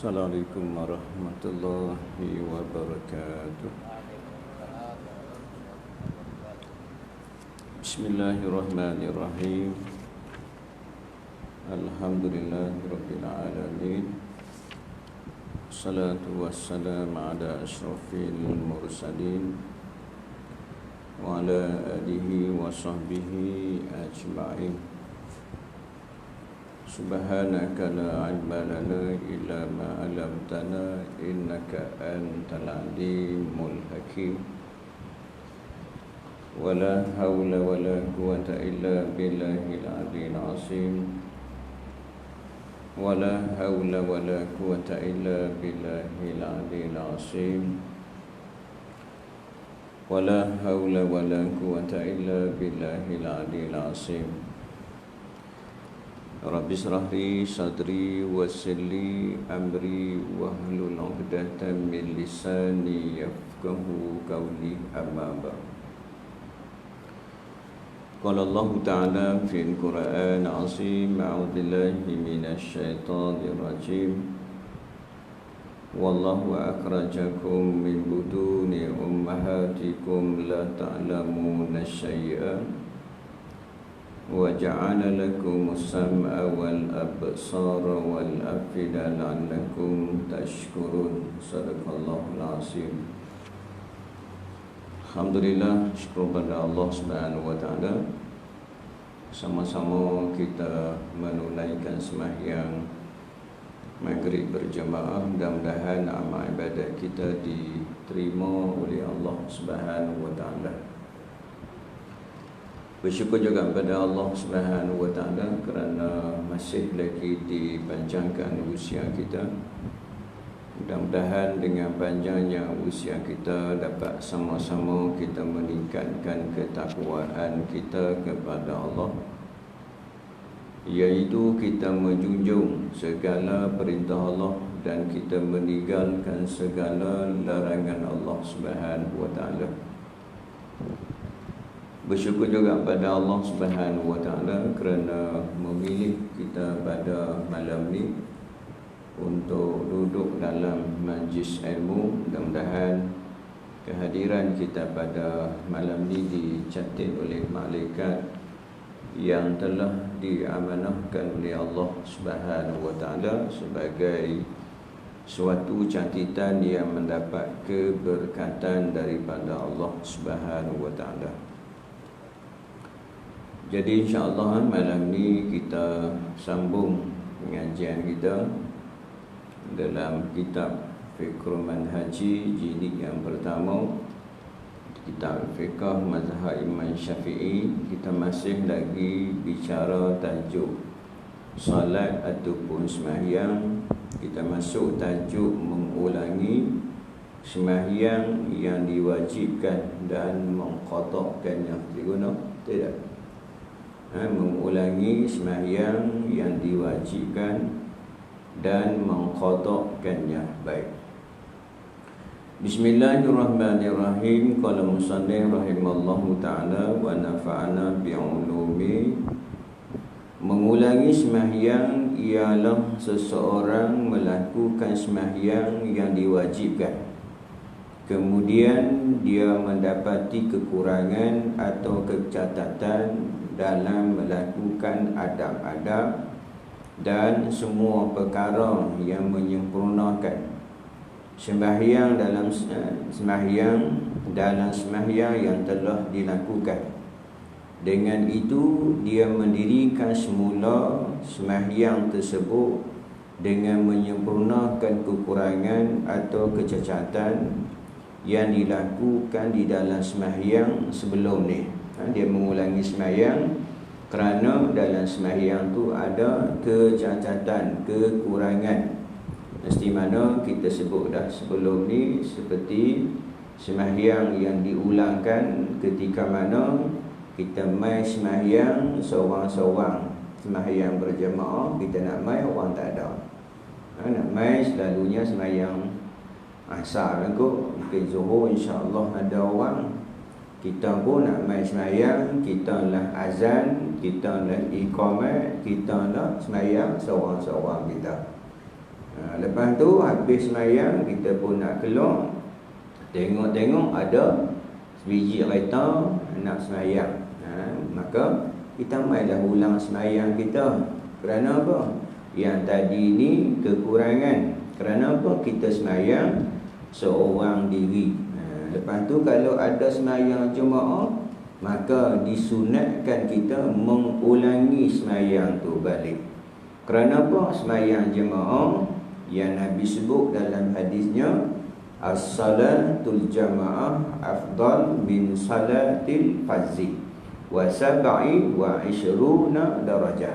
Assalamualaikum warahmatullahi wabarakatuh. Bismillahirrahmanirrahim. Alhamdulillahirabbil alamin. Salatu wassalamu ala asyrafil mursalin wa ala alihi wa sahbihi ajma'in. Subhanaka la ilma lana illa ma 'allamtana innaka antal alimul hakim. Wala haula wala quwwata illa billahil aliyyil azim. Wala haula wala quwwata illa billahil aliyyil azim. Wala haula wala quwwata illa billahil aliyyil azim. Rabbi shrah li sadri wassir li amri wahlul 'uqdatam min lisani yafqahu qawli, amma ba'd. Qala Allah Ta'ala fil Qur'an 'azim, a'udzu billahi minasy syaithanir rajim. Wallahu akhrajakum min butuni ummahatikum la ta'lamuna syai'an wa ja'ala lakumus sam'a wal absara wal afida la'allakum tashkurun. Sadaqallahul azim. Alhamdulillah, syukur pada Allah Subhanahu wa taala. Sama-sama kita menunaikan sembahyang maghrib berjamaah. Mudah-mudahan amal ibadat kita diterima oleh Allah Subhanahu wa taala. Bersyukur juga kepada Allah Subhanahu wa taala kerana masih lagi dipanjangkan usia kita. Mudah-mudahan dengan panjangnya usia kita dapat sama-sama kita meningkatkan ketakwaan kita kepada Allah, iaitu kita menjunjung segala perintah Allah dan kita meninggalkan segala larangan Allah Subhanahu wa taala. Bersyukur juga pada Allah Subhanahu wa taala kerana memilih kita pada malam ni untuk duduk dalam majlis ilmu. Mudah-mudahan kehadiran kita pada malam ni dicatat oleh malaikat yang telah diamanahkan oleh Allah Subhanahu wa taala sebagai suatu catatan yang mendapat keberkatan daripada Allah Subhanahu wa taala. Jadi insya-Allah malam ni kita sambung pengajian kita dalam kitab Fiqh Manhaji jilid yang pertama, kitab Fiqh Mazhab Imam Syafi'i. Kita masih lagi bicara tajuk salat ataupun sembahyang. Kita masuk tajuk mengulangi sembahyang yang diwajibkan dan mengqadhakan yang diguna. Tidak. Mengulangi sembahyang yang diwajibkan dan mengqadhakannya. Baik. Bismillahirrahmanirrahim. Qala musannif rahimallahu taala wa nafa'ana bi'ulumi. Mengulangi sembahyang ialah seseorang melakukan sembahyang yang diwajibkan, kemudian dia mendapati kekurangan atau kecacatan dalam melakukan adab-adab dan semua perkara yang menyempurnakan sembahyang dalam sembahyang yang telah dilakukan. Dengan itu dia mendirikan semula sembahyang tersebut dengan menyempurnakan kekurangan atau kecacatan yang dilakukan di dalam sembahyang sebelum ni. Dia mengulangi sembahyang kerana dalam sembahyang tu ada kecacatan, kekurangan. Mesti mana kita sebut dah sebelum ni, seperti sembahyang yang diulangkan ketika mana kita mai sembahyang seorang-seorang, sembahyang berjemaah, kita nak mai orang tak ada. Nak mai selalunya sembahyang asar kot, mungkin Zuhur insya-Allah ada orang. Kita pun nak mai sembahyang, kita lah azan, kita lah iqamat, kita lah sembahyang seorang-seorang kita. Lepas tu habis semayang, kita pun nak keluar, tengok-tengok ada sebiji kereta nak semayang. Maka kita mailah ulang semayang kita. Kerana apa? Yang tadi ni kekurangan. Kerana apa? Kita semayang seorang diri. Lepas tu kalau ada semayang jemaah, maka disunatkan kita mengulangi semayang tu balik. Kerana apa? Semayang jemaah yang Nabi sebut dalam hadisnya, as-salatul jamaah afdal min salatil fazzi wa sab'i wa ishruna darajah.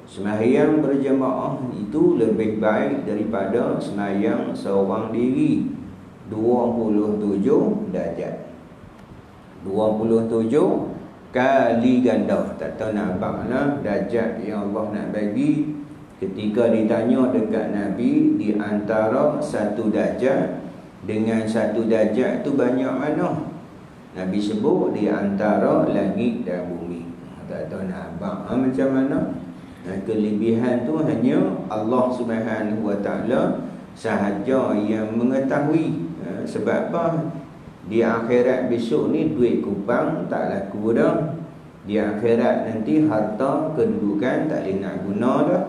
Sembahyang berjemaah itu lebih baik daripada sembahyang seorang diri, 27 darjat. 27 kali ganda. Tak tahu nak baklah darjat yang Allah nak bagi. Ketika ditanya dekat Nabi, di antara satu darjat dengan satu darjat tu banyak mana? Nabi sebut di antara langit dan bumi. Tak tahu nak abang macam mana. Kelebihan tu hanya Allah Subhanahu Wa Taala sahaja yang mengetahui. Sebab apa? Di akhirat besok ni duit kupang tak laku dah. Di akhirat nanti harta kedudukan tak boleh nak guna dah.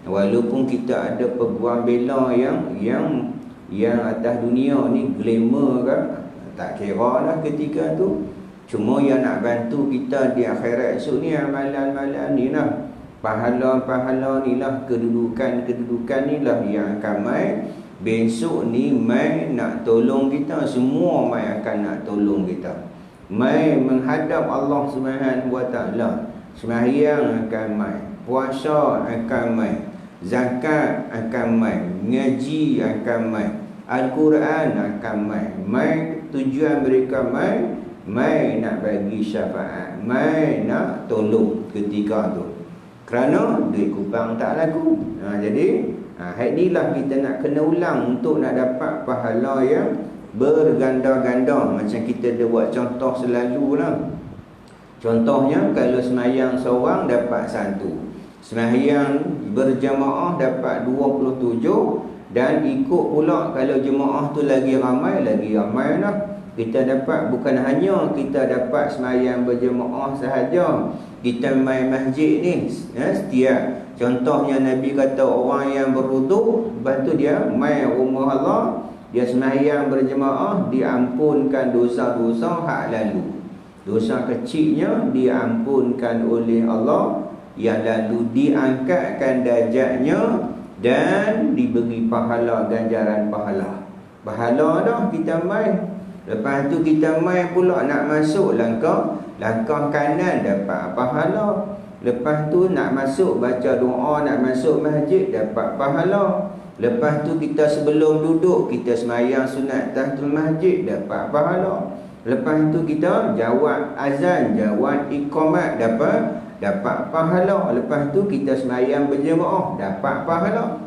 Walaupun kita ada peguam bela yang atas dunia ni glamour kan, tak kira lah ketika tu. Cuma yang nak bantu kita di akhirat esok ni amalan-amalan ni lah, pahala-pahala ni lah, kedudukan-kedudukan ni lah yang akan mai. Besok ni mai nak tolong kita, semua mai akan nak tolong kita. Mai menghadap Allah Subhanahu Wa Taala. Sembahyang akan mai, puasa akan mai, zakat akan mai, ngaji akan mai, Al-Quran akan mai. Mai tujuan mereka mai nak bagi syafaat, mai nak tolong ketika tu. Kerana duit kupang tak laku. Jadi inilah kita nak kena ulang untuk nak dapat pahala yang berganda-ganda. Macam kita dah buat contoh selalu lah. Contohnya kalau semayang seorang dapat 1, semayang berjamaah dapat 27, dan ikut pula kalau jemaah tu lagi ramai lah. Kita dapat, bukan hanya kita dapat semayang berjemaah sahaja, kita main masjid ni setiap. Contohnya Nabi kata orang yang berwuduk, lepas tu dia main rumah Allah, dia semayang berjemaah, diampunkan dosa-dosa hak lalu. Dosa kecilnya diampunkan oleh Allah, yang lalu diangkatkan darjatnya dan diberi pahala, ganjaran pahala. Pahala dah kita main. Lepas tu kita main pula nak masuk langkah kanan dapat pahala. Lepas tu nak masuk baca doa, nak masuk masjid dapat pahala. Lepas tu kita sebelum duduk kita semayang sunat tahiyatul masjid dapat pahala. Lepas tu kita jawab azan, jawab iqamat dapat pahala. Lepas tu kita semayang berjemaah dapat pahala.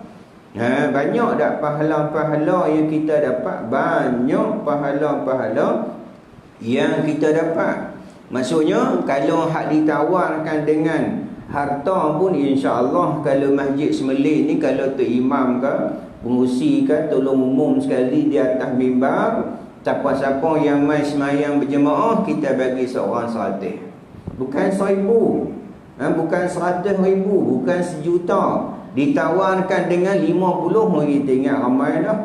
Banyak tak pahala-pahala yang kita dapat? Banyak pahala-pahala yang kita dapat. Maksudnya kalau hak ditawarkan dengan harta pun, insya-Allah kalau masjid Semelih ni, kalau tu imam ke, pengurusi ke, tolong umum sekali di atas mimbar, siapa-siapa yang mai semayang berjemaah, kita bagi seorang 100. Bukan 1000, bukan 100,000, bukan 1,000,000. Ditawarkan dengan 50, kita ingat ramai dah.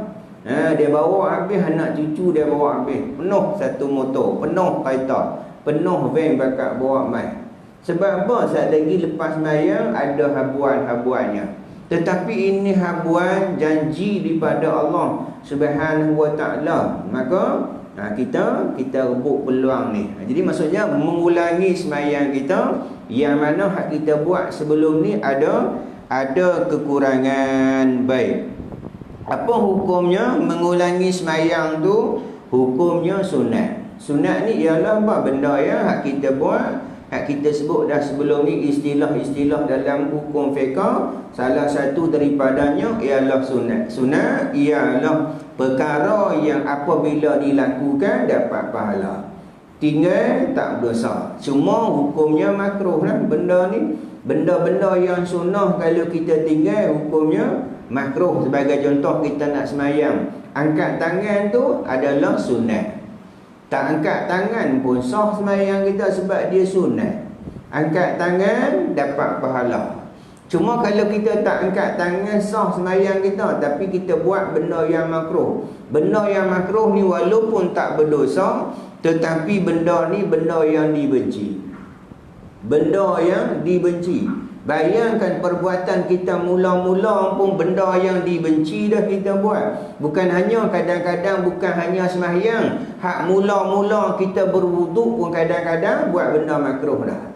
Dia bawa habis, anak cucu dia bawa habis, penuh satu motor, penuh kereta, penuh van bakat bawa mai. Sebab apa? Saat lagi lepas mayang ada habuan-habuannya. Tetapi ini habuan janji daripada Allah Subhanahu Wa Taala. Maka kita rebut peluang ni. Jadi maksudnya mengulangi semayang kita yang mana hak kita buat sebelum ni ada kekurangan. Baik, apa hukumnya mengulangi semayang tu? Hukumnya sunat. Sunat ni ialah apa benda ya hak kita buat, hak kita sebut dah sebelum ni, istilah-istilah dalam hukum fiqh. Salah satu daripadanya ialah sunat. Sunat ialah perkara yang apabila dilakukan dapat pahala, tinggal tak berdosa. Cuma hukumnya makruh lah benda ni. Benda-benda yang sunnah kalau kita tinggal hukumnya makruh. Sebagai contoh, kita nak semayang, angkat tangan tu adalah sunat. Tak angkat tangan pun sah semayang kita sebab dia sunat. Angkat tangan dapat pahala. Cuma kalau kita tak angkat tangan, sah semayang kita, tapi kita buat benda yang makruh. Benda yang makruh ni walaupun tak berdosa, tetapi benda ni benda yang dibenci. Benda yang dibenci. Bayangkan perbuatan kita mula-mula pun benda yang dibenci dah kita buat. Bukan hanya kadang-kadang, bukan hanya sembahyang, hak mula-mula kita berwuduk pun kadang-kadang buat benda makruh dah.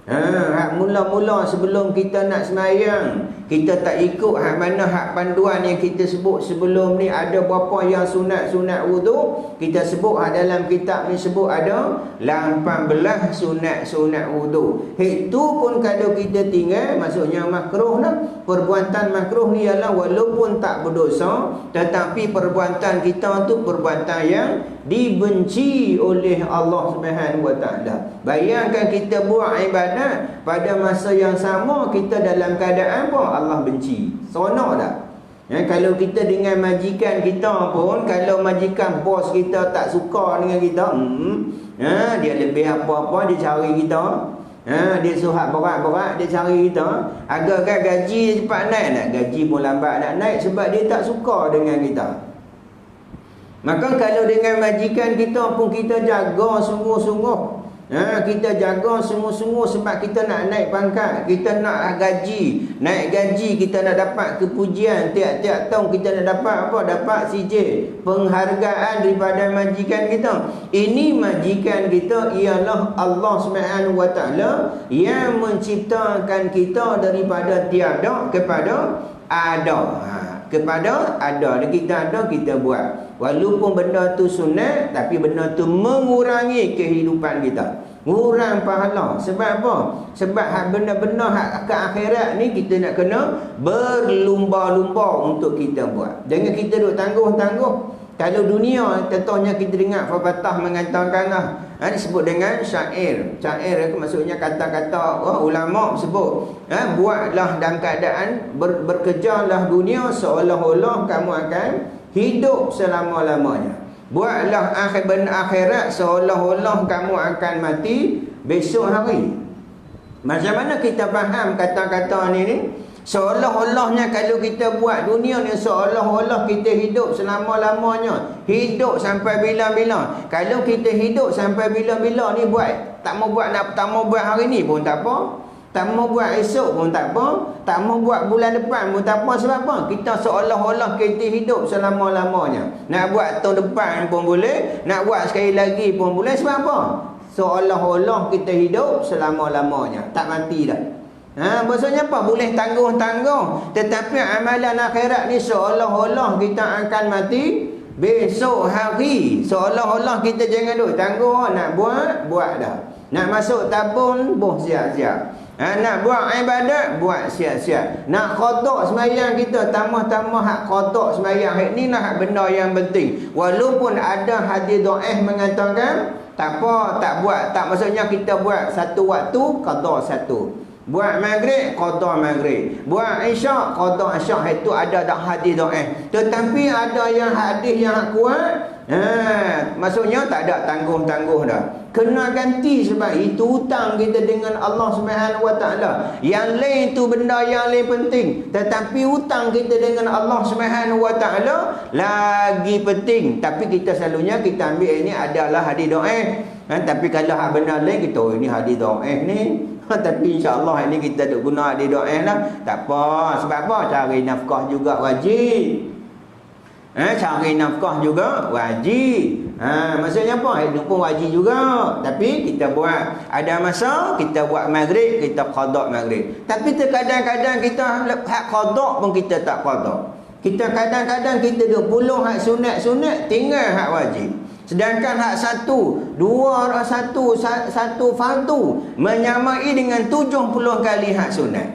Hak mula-mula sebelum kita nak sembahyang, kita tak ikut hak mana hak panduan yang kita sebut sebelum ni. Ada berapa yang sunat-sunat wuduk, kita sebut dalam kitab ni sebut ada 18 sunat-sunat wuduk. Itu pun kalau kita tinggal, maksudnya makruh lah. Perbuatan makruh ni ialah walaupun tak berdosa, tetapi perbuatan kita tu perbuatan yang dibenci oleh Allah Subhanahu Wa Taala. Bayangkan kita buat ibadat, pada masa yang sama kita dalam keadaan apa? Allah benci. Seronok tak? Kalau kita dengan majikan kita pun, kalau majikan bos kita tak suka dengan kita, dia lebih apa-apa dia cari kita. Dia suhat berat-berat dia cari kita. Agak-agak gaji dia cepat naik nak, gaji pun lambat nak naik sebab dia tak suka dengan kita. Maka kalau dengan majikan kita pun kita jaga sungguh-sungguh. Kita jaga sungguh-sungguh sebab kita nak naik pangkat, kita nak gaji, naik gaji, kita nak dapat kepujian. Tiap-tiap tahun kita nak dapat apa? Dapat CJ, penghargaan daripada majikan kita. Ini majikan kita ialah Allah Subhanahu Wa Taala yang menciptakan kita daripada tiada kepada ada. Kepada ada, dan kita ada, kita buat. Walaupun benda tu sunat, tapi benda tu mengurangi kehidupan kita, ngurang pahala. Sebab apa? Sebab hak benda-benda hak ke akhirat ni kita nak kena berlumba-lumba untuk kita buat. Jangan kita duk tangguh-tangguh. Kalau dunia, contohnya kita dengar pepatah mengatakan lah, disebut dengan syair. Syair itu maksudnya kata-kata ulama sebut, buatlah dalam keadaan bekerjalah dunia seolah-olah kamu akan hidup selama-lamanya. Buatlah akhirat seolah-olah kamu akan mati besok hari. Macam mana kita faham kata-kata ni? Seolah-olahnya kalau kita buat dunia ni seolah-olah kita hidup selama-lamanya. Hidup sampai bila-bila. Kalau kita hidup sampai bila-bila ni buat, tak mau buat hari ni pun tak apa, tak mau buat esok pun tak apa, tak mau buat bulan depan pun tak apa. Sebab apa? Kita seolah-olah kita hidup selama-lamanya. Nak buat tahun depan pun boleh, nak buat sekali lagi pun boleh. Sebab apa? Seolah-olah kita hidup selama-lamanya, tak mati dah. Maksudnya apa? Boleh tangguh-tangguh, tetapi amalan akhirat ni seolah-olah kita akan mati besok hari. Seolah-olah kita jangan duk tangguh. Nak buat dah. Nak masuk tabung, siap-siap. Nak buat ibadat, buat siap-siap. Nak qada sembahyang kita, tambah-tambah hak qada sembahyang. Hak ni lah hak benda yang penting. Walaupun ada hadis dhaif mengatakan tak apa, tak buat, tak, maksudnya kita buat satu waktu, qada satu. Buat maghrib, qada maghrib. Buat isyak, qada isyak. Itu ada tak hadis dhaif. Tetapi ada yang hadis yang kuat. Maksudnya tak ada tangguh-tangguh dah. Kena ganti sebab itu hutang kita dengan Allah Subhanahu Wa Taala. Yang lain tu benda yang lain penting, tetapi hutang kita dengan Allah Subhanahu Wa Taala lagi penting. Tapi kita selalunya kita ambil ini adalah hadis dhaif. Tapi kalau hak benda lain kita ini hadis dhaif ni. Tapi insya-Allah ini kita duk guna hadis dhaif lah. Tak apa. Sebab apa? Cari nafkah juga wajib. Cari nafkah juga wajib. Maksudnya apa? Hidup pun wajib juga. Tapi kita buat, ada masa kita buat maghrib, kita qada maghrib. Tapi terkadang-kadang kita hak qada pun kita tak qada. Kita kadang-kadang kita duk puluh hak sunat-sunat, tinggal hak wajib. Sedangkan hak satu fardu menyamai dengan 70 kali hak sunat.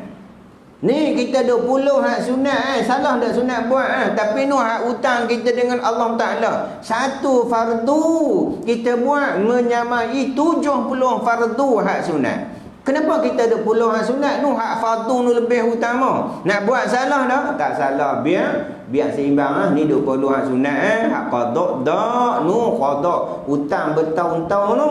Ni kita 20 hak sunat, salah tak sunat buat, tapi ni hak hutang kita dengan Allah Ta'ala. Satu fardu kita buat menyamai 70 fardu hak sunat. Kenapa kita ada puluhan sunat nu hak fardu nu lebih utama? Nak buat salah dah? Tak salah, biar seimbang lah. Ni 20 hak sunat hak qada dak nu qada hutang bertahun-tahun tu.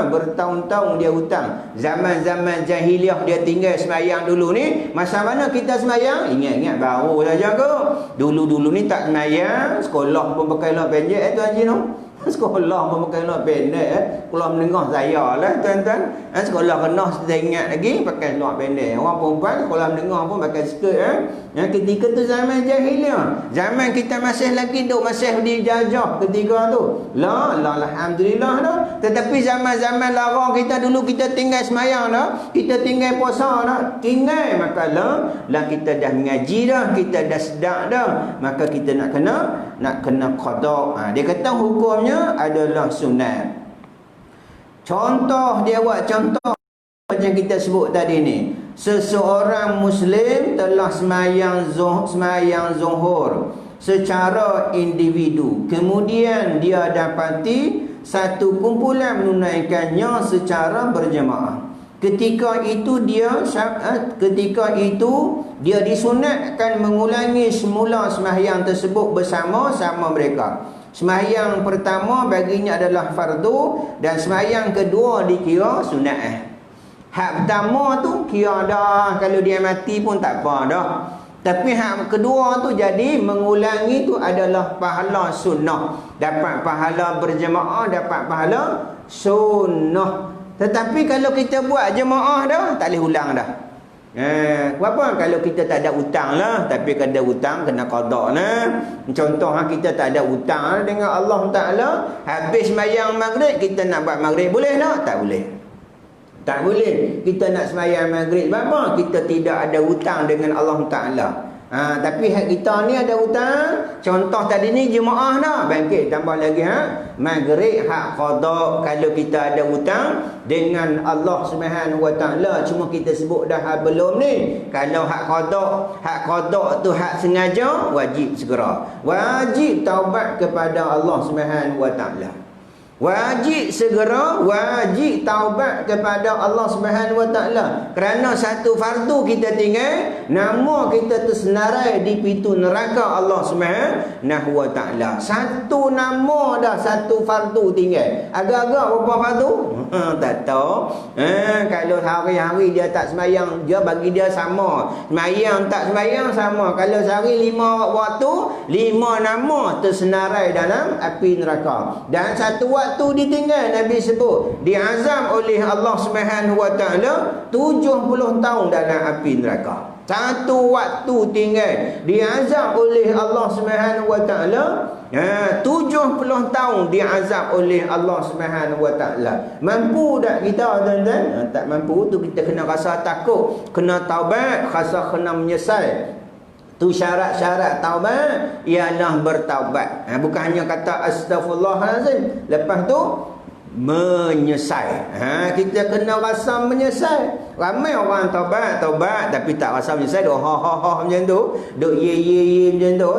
Bertahun-tahun dia hutang. Zaman-zaman jahiliah dia tinggal semayang dulu ni, masa mana kita semayang? Ingat-ingat baru saja ke? Dulu-dulu ni tak semayang, sekolah pun pakai lah pendek Tuan Haji tu. Sekolah pun pakai luar pendek Keluar menengah saya lah tuan-tuan. Sekolah kena saya ingat lagi pakai luar pendek. Orang perempuan sekolah menengah pun pakai skirt Ketika tu zaman jahiliah, zaman kita masih lagi duk masih dijajah ketika tu. Alhamdulillah dah. Tetapi zaman-zaman larang kita dulu, kita tinggal semayang dah, kita tinggal puasa dah, tinggal maka lah kita dah mengaji dah, kita dah sedar dah, maka kita nak kena qada. Dia kata hukumnya adalah sunat. Contoh dia buat contoh macam kita sebut tadi ni. Seseorang Muslim telah semayang zuhur secara individu, kemudian dia dapati satu kumpulan menunaikannya secara berjemaah. Ketika itu dia disunatkan mengulangi semula sembahyang tersebut bersama-sama mereka. Sembahyang pertama baginya adalah fardu dan sembahyang kedua dikira sunat. Hak pertama tu kira dah, kalau dia mati pun tak apa dah. Tapi hak kedua tu jadi mengulangi tu adalah pahala sunnah. Dapat pahala berjemaah, dapat pahala sunnah. Tetapi kalau kita buat jemaah dah, tak boleh ulang dah. Apa kalau kita tak ada hutang lah, tapi kalau ada hutang kena qada lah. Contoh kita tak ada hutang dengan Allah Taala, habis sembahyang maghrib kita nak buat maghrib boleh tak? Tak boleh. Tak boleh. Kita nak sembahyang maghrib sebab apa? Kita tidak ada hutang dengan Allah Taala. Tapi hak kita ni ada hutang. Contoh tadi ni jemaah dah, bangkit tambah lagi maghrib hak qada. Kalau kita ada hutang dengan Allah Subhanahu Wa Taala, cuma kita sebut dah belum ni. Kalau hak qada tu hak sengaja, wajib segera. Wajib taubat kepada Allah Subhanahu Wa Taala. Wajib segera, wajib taubat kepada Allah Subhanahu Wa Taala. Kerana satu fardu kita tinggal, nama kita tersenarai di pintu neraka Allah Subhanahu Wa Taala. Satu nama dah, satu fardu tinggal. Agak-agak berapa fardu? Tak tahu. Kalau hari-hari dia tak sembahyang, dia bagi dia sama. Sembahyang tak sembahyang sama. Kalau sehari 5 waktu, 5 nama tersenarai dalam api neraka. Dan satu waktu ditinggal, Nabi sebut diazam oleh Allah Subhanahu Wa Taala 70 tahun dalam api neraka. Satu waktu tinggal diazab oleh Allah Subhanahu Wa Taala 70 tahun diazab oleh Allah Subhanahu Wa Taala. Mampu tak kita tuan-tuan? Tak mampu tu kita kena rasa takut, kena taubat, rasa kena menyesal. Tu syarat-syarat taubat ialah bertaubat. Bukan hanya kata astaghfirullahalazim, lepas tu menyesal. Kita kena rasa menyesal. Ramai orang taubat tapi tak rasa menyesal. Duk ha macam tu, duk ye macam tu,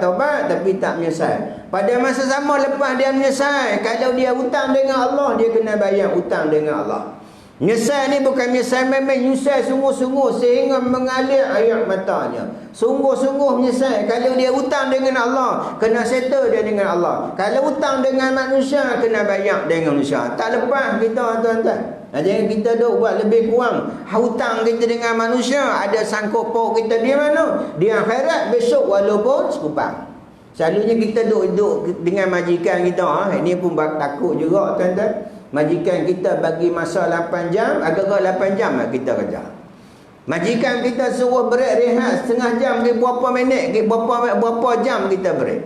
taubat tapi tak menyesal. Pada masa sama lepas dia menyesal, kalau dia hutang dengan Allah, dia kena bayar hutang dengan Allah. Menyesal ni bukan menyesal memang, menyesal sungguh-sungguh sehingga mengalir air matanya. Sungguh-sungguh menyesal. Kalau dia hutang dengan Allah, kena settle dia dengan Allah. Kalau hutang dengan manusia, kena bayar dengan manusia. Tak lepas kita tuan-tuan. Jangan kita duk buat lebih kurang. Hutang kita dengan manusia, ada sangkut pauk kita di mana? Di akhirat besok walaupun sekupang. Selalunya kita duk dengan majikan kita. Ini pun takut juga tuan-tuan. Majikan kita bagi masa 8 jam, agak-agak 8 jam lah kita kerja. Majikan kita suruh berehat setengah jam, berapa minit, berapa jam kita break.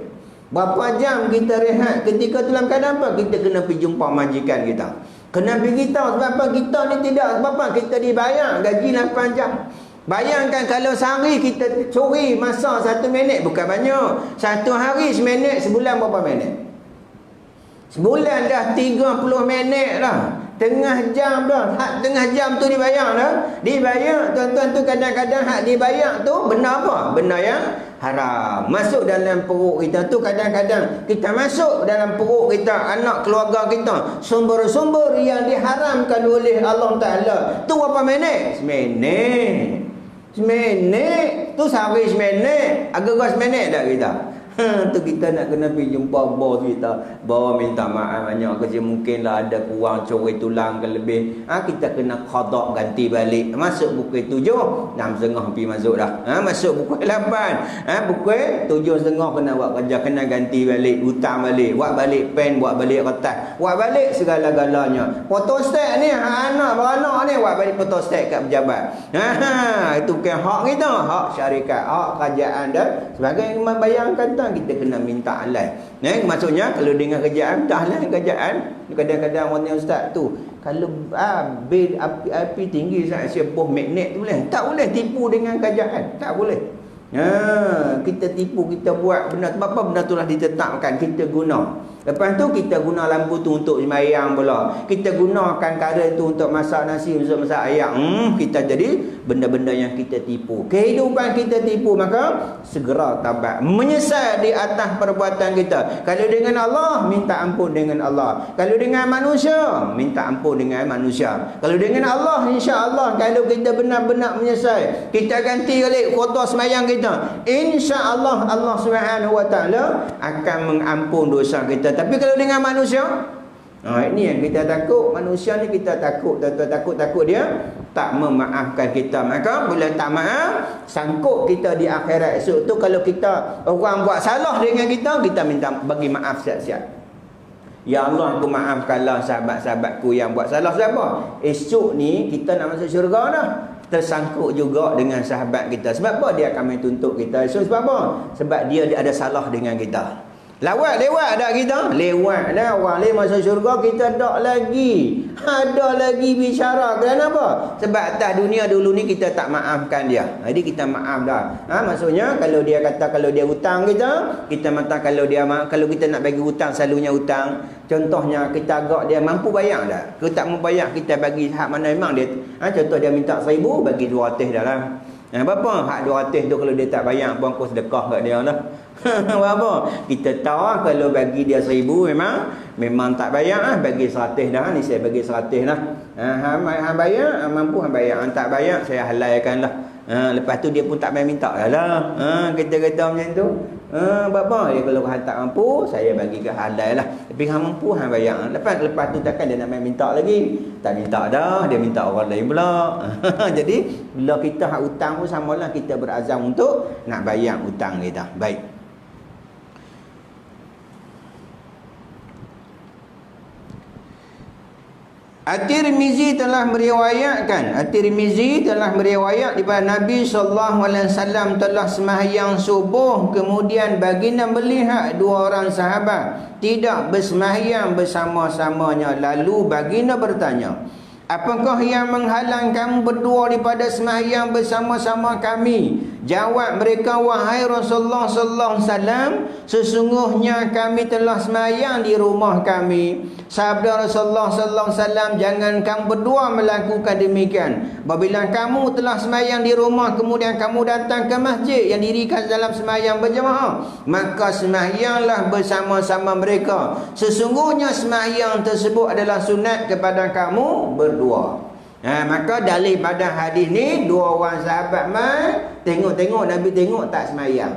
Berapa jam kita rehat. Ketika tu dalam keadaan apa? Kita kena pergi jumpa majikan kita. Kena pergi tahu sebab apa kita ni tidak, sebab apa kita dibayar gaji 8 jam. Bayangkan kalau sehari kita curi masa 1 minit, bukan banyak. 1 hari seminit, sebulan berapa minit? Sebulan dah 30 minit lah. Tengah jam dah. Hak tengah jam tu dibayar dah. Dibayar. Tuan-tuan tu kadang-kadang hak dibayar tu benda apa? Benda yang haram. Masuk dalam perut kita tu kadang-kadang kita masuk dalam perut kita, anak keluarga kita. Sumber-sumber yang diharamkan oleh Allah Ta'ala. Tu berapa minit? Seminit. Seminit. Tu sehari seminit. Agak-agak seminit tak kita? Tu kita nak kena pergi jumpa bos kita, bawa minta maaf banyak kerja, mungkinlah ada kurang curi tulang ke lebih, kita kena qada ganti balik. Masuk pukul 7, 6.30 pergi masuk dah. Masuk pukul 8, pukul 7.30 kena buat kerja, kena ganti balik, hutang balik, buat balik pen, buat balik kertas, buat balik segala-galanya. Photostat ni anak beranak ni buat balik photostat kat pejabat. Itu bukan hak kita, hak syarikat, hak kerajaan dan sebagainya. Membayangkan tu kita kena minta halal. Maksudnya kalau dengan kerjaan tak halal kerjaan, kadang-kadang orang ustaz tu kalau bil api tinggi sangat sebuah magnet tu boleh. Tak boleh tipu dengan kerjaan. Tak boleh. Kita tipu, kita buat benda tu. Apa benda tu lah ditetapkan, kita guna. Lepas tu kita guna lampu tu untuk sembahyang pula. Kita gunakan karen tu untuk masak nasi, untuk masak ayam. Kita jadi benda-benda yang kita tipu. Kehidupan kita tipu, maka segera taubat. Menyesal di atas perbuatan kita. Kalau dengan Allah, minta ampun dengan Allah. Kalau dengan manusia, minta ampun dengan manusia. Kalau dengan Allah, insya-Allah kalau kita benar-benar menyesal, kita ganti balik kotor sembahyang kita. Insya-Allah Allah Subhanahu Wa Taala akan mengampun dosa kita. Tapi kalau dengan manusia, ini yang kita takut. Manusia ni kita takut, takut dia tak memaafkan kita. Maka bila tak maaf, sangkut kita di akhirat esok tu. Kalau kita orang buat salah dengan kita, kita minta bagi maaf siap-siap. Ya Allah, aku maafkanlah sahabat-sahabatku yang buat salah. Siapa? Esok ni kita nak masuk syurga dah, tersangkut juga dengan sahabat kita. Sebab apa dia akan tuntut kita esok? Sebab apa? Sebab dia ada salah dengan kita. Lewat dah kita. Lewat dah. Orang lain masuk syurga, kita tak lagi. Ada lagi bicara. Kenapa? Sebab atas dunia dulu ni kita tak maafkan dia. Jadi kita maaf dah. Maksudnya kalau dia kata, kalau dia hutang kita minta, kalau kita nak bagi hutang, selalunya hutang. Contohnya kita agak dia mampu bayar dah. Kalau tak mampu bayar, kita bagi hak mana memang dia. Contoh dia minta 1,000, bagi 200 dah lah. Berapa? Hak 200 tu kalau dia tak bayar, pun aku sedekah kat dia lah. Berapa? Kita tahu kalau bagi dia 1,000 memang tak bayar, bagi 100 dah. Ni saya bagi 100 lah. Hang bayar, mampu hang bayar. Hang tak bayar, saya halalkan lah. Lepas tu dia pun tak payah minta lah. Kita kata macam tu. Berapa? Dia kalau hang tak mampu, saya bagi ke halal lah. Tapi hang mampu, hang bayar. Lepas tu takkan dia nak minta lagi. Tak minta dah, dia minta orang lain pula. Jadi bila kita hak hutang pun samalah, kita berazam untuk nak bayar hutang kita. Baik. At-Tirmizi telah meriwayatkan, At-Tirmizi telah meriwayat daripada Nabi SAW telah sembahyang subuh, kemudian baginda melihat dua orang sahabat tidak bersembahyang bersama-samanya. Lalu baginda bertanya, apakah yang menghalang kamu berdua daripada sembahyang bersama-sama kami? Jawab mereka, wahai Rasulullah sallallahu alaihi wasallam, sesungguhnya kami telah sembahyang di rumah kami. Sabda Rasulullah sallallahu alaihi wasallam, jangan kamu berdua melakukan demikian. Apabila kamu telah sembahyang di rumah, kemudian kamu datang ke masjid yang dirikan dalam sembahyang berjemaah, maka sembahyanglah bersama-sama mereka. Sesungguhnya sembahyang tersebut adalah sunat kepada kamu berdua. Maka dalil pada hadis ni, dua orang sahabat tengok Nabi tengok tak sembahyang.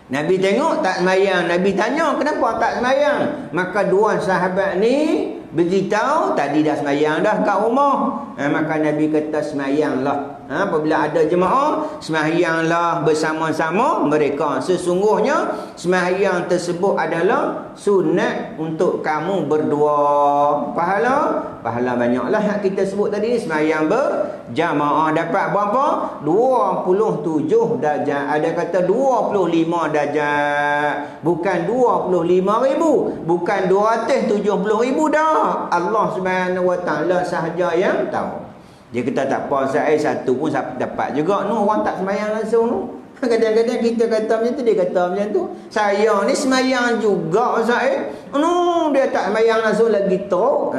Nabi tengok tak sembahyang. Nabi tanya, kenapa tak sembahyang? Maka dua sahabat ni beritahu, tadi dah sembahyang dah kat rumah. Maka Nabi kata sembahyanglah. Apabila ada jemaah, sembahyanglah bersama-sama mereka. Sesungguhnya sembahyang tersebut adalah sunat untuk kamu berdua. Pahala banyaklah yang kita sebut tadi ni. Sembahyang berjamaah dapat berapa? 27 darjat. Ada kata 25 darjat. Bukan 25,000, bukan 270,000 dah. Allah Subhanahu Wa Taala sahaja yang tahu. Dia kata tak apa, saya satu pun dapat juga. Orang tak sembahyang langsung. Kadang-kadang kita kata macam tu, dia kata macam tu. Saya ni semayang juga Ustaz. Dia tak semayang langsung lagi teruk.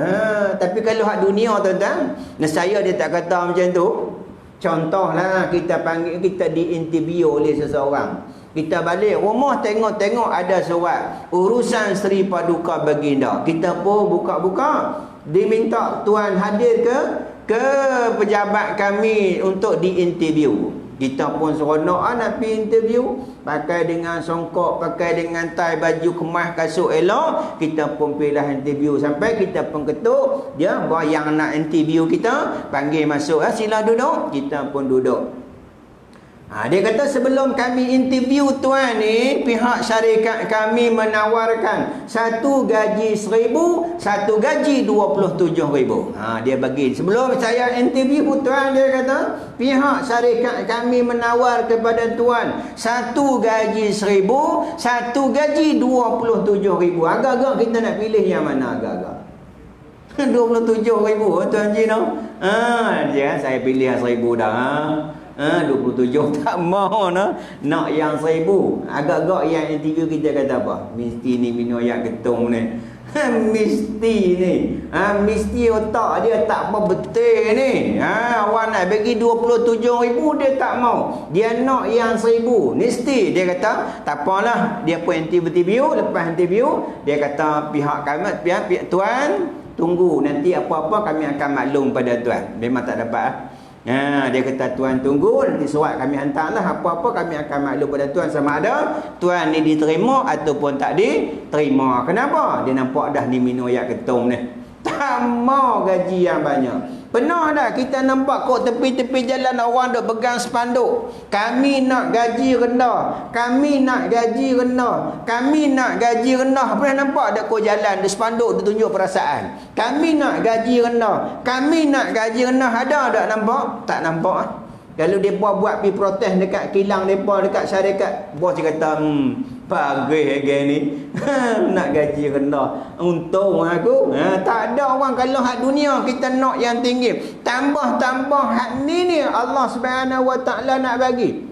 Tapi kalau hak dunia tuan-tuan, saya dia tak kata macam tu. Contohlah kita panggil, kita diinterview oleh seseorang. Kita balik rumah tengok-tengok ada surat urusan Seri Paduka Baginda. Kita pun buka-buka, diminta tuan hadir ke pejabat kami untuk diinterview. Kita pun seronok nak pergi interview, pakai dengan songkok, pakai dengan tie, baju kemas, kasut elok. Kita pun pergilah interview. Sampai kita pun ketuk, dia yang nak interview kita panggil masuk, sila duduk. Kita pun duduk. Dia kata sebelum kami interview tuan ni, pihak syarikat kami menawarkan satu gaji 1,000, satu gaji 27,000. Dia bagi. Sebelum saya interview tuan, dia kata pihak syarikat kami menawar kepada tuan satu gaji 1,000, satu gaji 27,000. Agak-agak kita nak pilih yang mana agak-agak? 27,000 tuan Jino. Dia saya pilih 1,000 dah. 27 tak mau nak yang 1,000. Agak-agak yang interview kita kata apa? Mesti ni minum ayak ketung ni. Mesti ni. Mesti otak dia tak apa betul ni. Awak nak bagi 27,000 dia tak mau. Dia nak yang 1,000. Mesti dia kata tak apalah. Dia pun interview. Lepas interview dia kata pihak kami, pihak tuan tunggu, nanti apa-apa kami akan maklum pada tuan. Memang tak dapat dia kata tuan tunggu, nanti surat kami hantarlah, apa-apa kami akan maklum pada tuan sama ada tuan ni diterima ataupun tak diterima. Kenapa? Dia nampak dah ni minum ayak ketung ni. Tak mau gaji yang banyak. Pernah dah kita nampak kok tepi-tepi jalan orang duk pegang spanduk. Kami nak gaji rendah. Kami nak gaji rendah. Kami nak gaji rendah. Pernah nampak tak kok jalan di spanduk dia tunjuk perasaan. Kami nak gaji rendah. Kami nak gaji rendah. Ada tak nampak? Tak nampak. Kalau mereka buat pergi protes dekat kilang mereka, dekat syarikat, bos dia kata, pagi harga ni, nak gaji rendah. Untung aku. Tak ada orang kalau hak dunia kita nak yang tinggi. Tambah-tambah hak ni Allah Subhanahu Wa Ta'ala nak bagi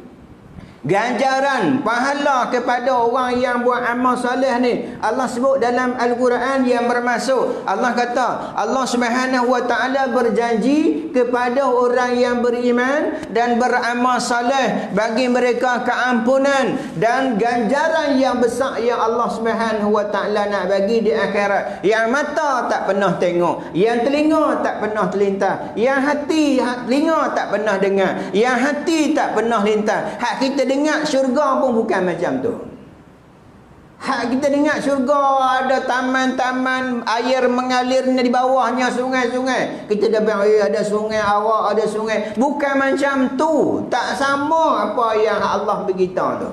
ganjaran, pahala kepada orang yang buat amal soleh ni. Allah sebut dalam Al-Quran yang bermaksud, Allah kata, Allah Subhanahu Wa Ta'ala berjanji kepada orang yang beriman dan beramal soleh, bagi mereka keampunan dan ganjaran yang besar yang Allah Subhanahu Wa Ta'ala nak bagi di akhirat. Yang mata tak pernah tengok, yang telinga tak pernah terlintas, yang hati telinga tak pernah dengar, yang hati tak pernah lintas. Hak kita dengar syurga pun bukan macam tu. Hak kita dengar syurga ada taman-taman, air mengalirnya di bawahnya, sungai-sungai. Kita dah bilang ada sungai awak, ada sungai. Bukan macam tu. Tak sama apa yang Allah beritahu tu.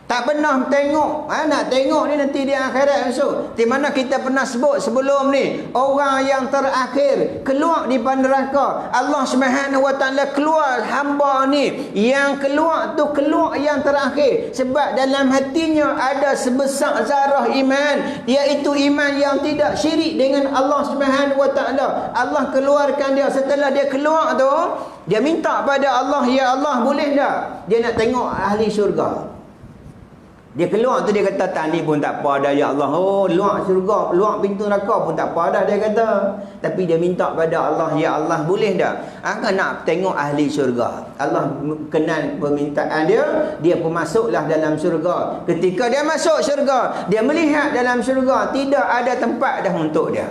Tak pernah tengok. Nak tengok ni nanti di akhirat esok. Di mana kita pernah sebut sebelum ni, orang yang terakhir keluar di neraka. Allah Subhanahu Wa Ta'ala keluar hamba ni. Yang keluar tu keluar yang terakhir. Sebab dalam hatinya ada sebesar zarah iman, iaitu iman yang tidak syirik dengan Allah Subhanahu Wa Ta'ala. Allah keluarkan dia. Setelah dia keluar tu, dia minta pada Allah, ya Allah boleh tak dia nak tengok ahli syurga. Dia keluar tu dia kata tadi pun tak apa dah ya Allah. Luar syurga, luar pintu neraka pun tak apa dah dia kata. Tapi dia minta pada Allah, ya Allah boleh tak aku nak tengok ahli syurga. Allah kenal permintaan dia. Dia pun masuklah dalam syurga. Ketika dia masuk syurga, dia melihat dalam syurga tidak ada tempat dah untuk dia.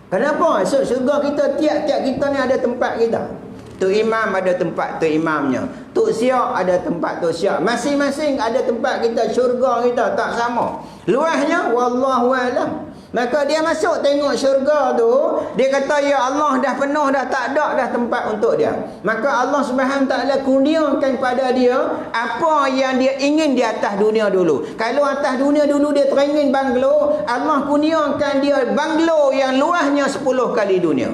Kenapa? Syurga kita, tiap-tiap kita ni ada tempat kita. Tok Imam ada tempat Tok Imamnya. Tok Siak ada tempat Tok Siak. Masing-masing ada tempat kita, syurga kita tak sama. Luasnya wallahu alam. Maka dia masuk tengok syurga tu, dia kata ya Allah dah penuh dah, tak ada dah tempat untuk dia. Maka Allah Subhanahu Taala kurniakan pada dia apa yang dia ingin di atas dunia dulu. Kalau atas dunia dulu dia teringin banglo, Allah kurniakan dia banglo yang luasnya 10 kali dunia.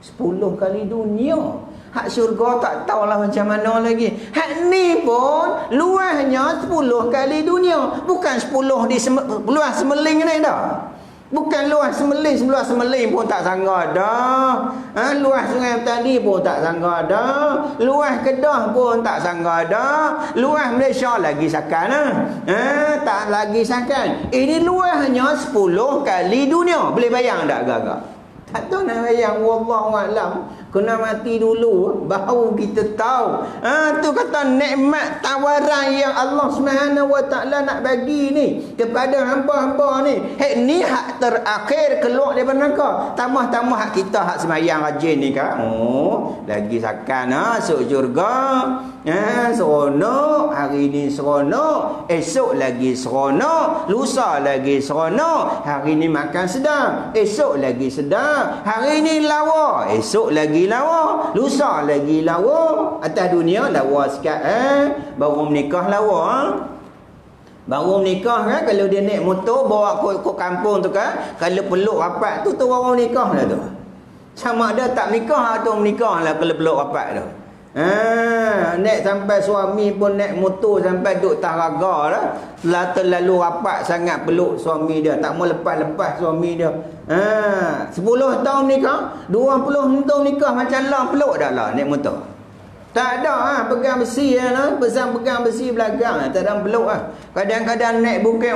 10 kali dunia. Hak syurga tak tahulah macam mana lagi. Hak ni pun luasnya 10 kali dunia. Bukan 10 di luas Semeling ni dah. Bukan luah semelih, sebelah semelih pun tak sangka dah. Luah Sungai Petani pun tak sangka dah. Luah Kedah pun tak sangka dah. Luah Malaysia lagi sakan tak lagi sakan. Ini luahnya 10 kali dunia. Boleh bayang tak agak-agak? Tak tahu nak bayang, wallahualam. Kena mati dulu baru kita tahu. Tu kata nikmat tawaran yang Allah Subhanahu Wa Taala nak bagi ni kepada hamba-hamba ni. Ni hak terakhir keluar daripada neraka. Tambah-tambah hak kita hak sembahyang rajin ni kan. Lagi sakan masuk syurga. Seronok, hari ni seronok, esok lagi seronok, lusa lagi seronok, hari ni makan sedap, esok lagi sedap, hari ni lawa, esok lagi lawa, lusa lagi lawa. Atas dunia lawa sikit baru menikah lawa. Baru menikah kan, kalau dia naik motor bawa ke kampung tu kan, kalau peluk rapat tu baru menikah lah tu. Sama ada tak menikah atau menikah lah kalau peluk rapat tu. Naik sampai suami pun naik motor sampai duk taraga dah. Terlalu rapat sangat peluk suami dia, tak mau lepas-lepas suami dia. 10 tahun nikah, 20 tahun nikah macam lah peluk dah lah naik motor. Tak ada pegang besi lah, pegang besi belakang tak ada peluk Kadang-kadang naik bukit,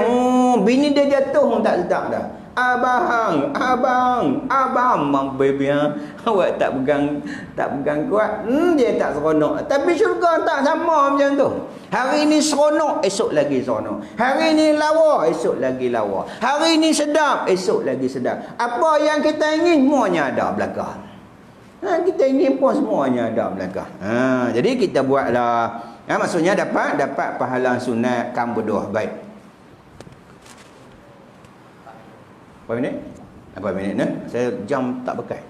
bini dia jatuh tak sedap dah. Abang, baby awak tak pegang kuat. Dia tak seronok. Tapi syurga tak sama macam tu. Hari ni seronok, esok lagi seronok. Hari ni lawa, esok lagi lawa. Hari ni sedap, esok lagi sedap. Apa yang kita ingin semuanya ada belakang. Kita ingin pun semuanya ada belakang. Jadi kita buatlah. Maksudnya dapat pahala sunat kaum berdoa baik. Berapa minit ni? Saya jam tak pakai.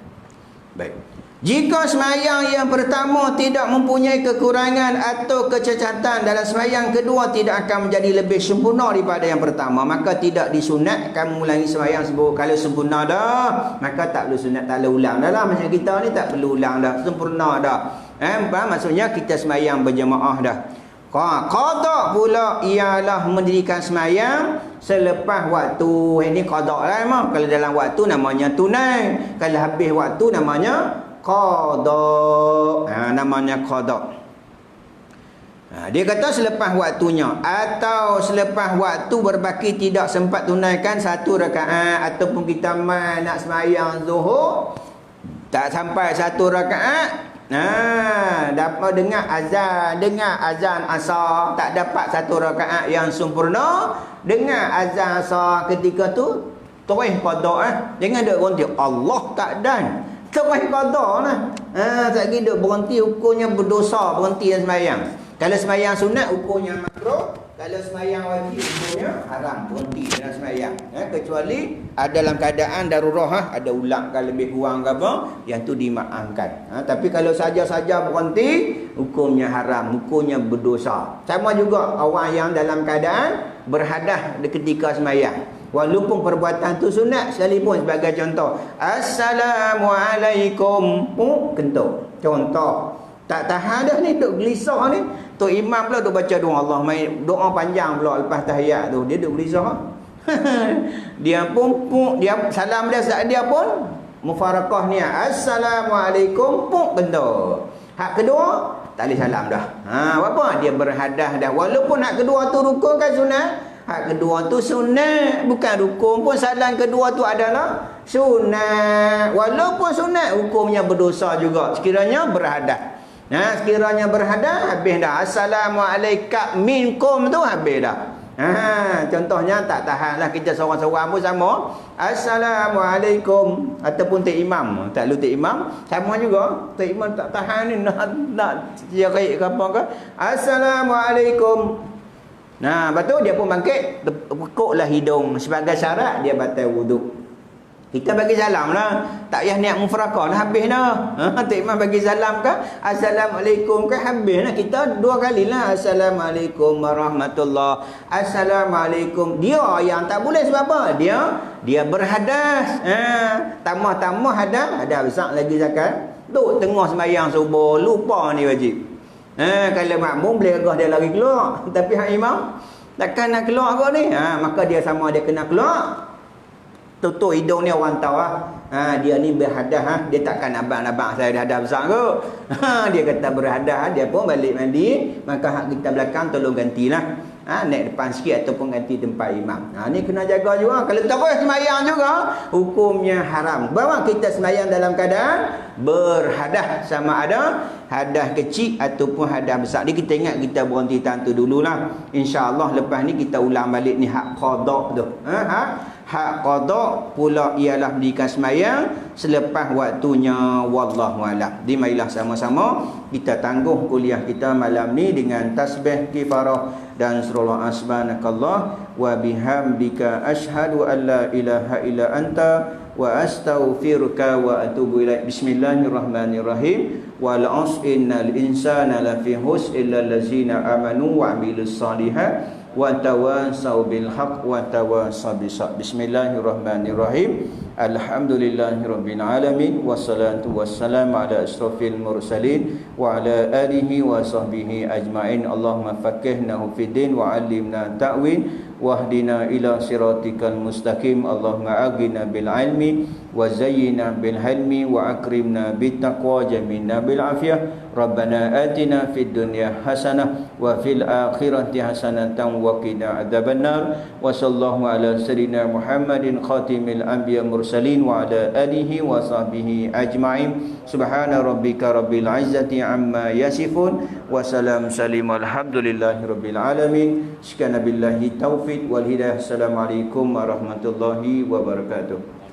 Baik. Jika sembahyang yang pertama tidak mempunyai kekurangan atau kecacatan, dalam sembahyang kedua tidak akan menjadi lebih sempurna daripada yang pertama, maka tidak disunatkan mengulangi sembahyang sebut. Kalau sempurna dah, maka tak perlu sunat, tak perlu ulang dah lah. Macam kita ni tak perlu ulang dah, sempurna dah. Maksudnya kita sembahyang berjemaah dah. Qada pula ialah mendirikan sembahyang selepas waktu. Ini qada lah memang. Kalau dalam waktu namanya tunai, kalau habis waktu namanya qada. Namanya qada. Dia kata selepas waktunya atau selepas waktu berbaki tidak sempat tunaikan 1 rakaat, ataupun kita mai nak sembahyang zuhur tak sampai 1 rakaat, dapat dengar azan asar, tak dapat 1 rakaat yang sempurna, dengar azan asar ketika tu terus qada. Jangan duk berhenti Allah tak dan terus qada lah. Tak kira duk berhenti, hukumnya berdosa berhenti dan sembahyang. Kalau sembahyang sunat hukumnya makruh, kalau sembahyang wajib hukumnya haram berhenti dalam sembahyang. Kecuali dalam keadaan darurah, ada ulang kan lebih kurang ke apa, yang tu dimaafkan. Tapi kalau saja-saja berhenti hukumnya haram, hukumnya berdosa. Sama juga orang yang dalam keadaan berhadas ketika sembahyang, walaupun perbuatan tu sunat sekalipun. Sebagai contoh, Assalamualaikum, kentut contoh, tak tahan dah ni, duk gelisah ni. Tok imam pula duk baca doa Allah, main doa panjang pula lepas tahiyat tu, dia duk gelisah. Dia pun dia salam dia pun mufarakah ni, Assalamualaikum, kentut. Hak kedua tak boleh salam dah. Apa? Dia berhadas dah. Walaupun hak kedua tu rukun kan sunat, hak kedua tu sunat, bukan rukun pun. Salam kedua tu adalah sunat. Walaupun sunat, hukumnya berdosa juga sekiranya berhadas. Sekiranya berhadas, habis dah. Assalamualaikum minkum tu habis dah. Contohnya tak tahan lah, kita seorang-seorang pun sama, Assalamualaikum, ataupun tok imam, tak lu tok imam sama juga, tok imam tak tahan ni nak jerit ke apa ke, Assalamualaikum. Lepas tu dia pun bangkit, pekuklah hidung sebagai syarat dia batal wuduk. Kita bagi salam lah, tak payah niat mufarakah dah, habis dah. Tok imam bagi salam ke, Assalamualaikum ke, habis dah. Kita 2 kali lah, Assalamualaikum warahmatullahi, Assalamualaikum. Dia yang tak boleh sebab apa? Dia berhadas. Tambah hadas, ada besar lagi zakat. Duk tengah sembahyang subuh, lupa ni wajib. Kalau makmum boleh gagah dia lari keluar, tapi hak imam takkan nak keluar kau ni. Maka dia sama, dia kena keluar. tutup hidung ni orang tahu dia ni berhadah dia takkan abang saya dah hadah besar ke. Dia kata berhadah, dia pun balik mandi, maka hak kita belakang tolong gantilah. Naik depan sikit ataupun ganti tempat imam. Ni kena jaga juga. Kalau terus semayang juga, hukumnya haram. Bahawa kita semayang dalam keadaan berhadah, sama ada hadah kecil ataupun hadah besar. Ni kita ingat kita berhenti tantu dululah. InsyaAllah lepas ni kita ulang balik ni hak qada tu. Hak qada pula ialah mendirikan semayang selepas waktunya, wallahualam. Di marilah sama-sama kita tangguh kuliah kita malam ni dengan tasbih kifarah dan surah subhanakallah wa bihamdika asyhadu an la ilaha illa anta wa astaghfiruka wa atubu ilaik. Bismillahirrahmanirrahim. Wal 'asr innal insana lafi khusr illa allazina amanu wa 'amilus shalihat wa tawasaw bil haqq wa tawasaw bis sabr. Bismillahirrahmanirrahim. Alhamdulillahirabbil alamin wassalatu wassalamu ala asyrafil mursalin wa ala alihi wa sahbihi ajmain. Allahumma faqihnahu fid din wa 'allimna ta'wil wahdina ila siratikal mustaqim. Allahumma aghina bil ilmi wa zayyina bil hilmi wa akrimna bit taqwa jamilna bil afiyah. Rabbana atina fid dunya hasanah wa fil akhirati hasanatan wa qina adzabannar. Wa sallallahu ala sayyidina Muhammadin khatimil anbiya mursalin wa ala alihi wa sahbihi ajma'in. Subhana rabbika rabbil izzati amma yasifun wa salam salim alhamdulillahi rabbil alamin. Syukran billahi taufiq wal hidayah. Assalamualaikum warahmatullahi wabarakatuh.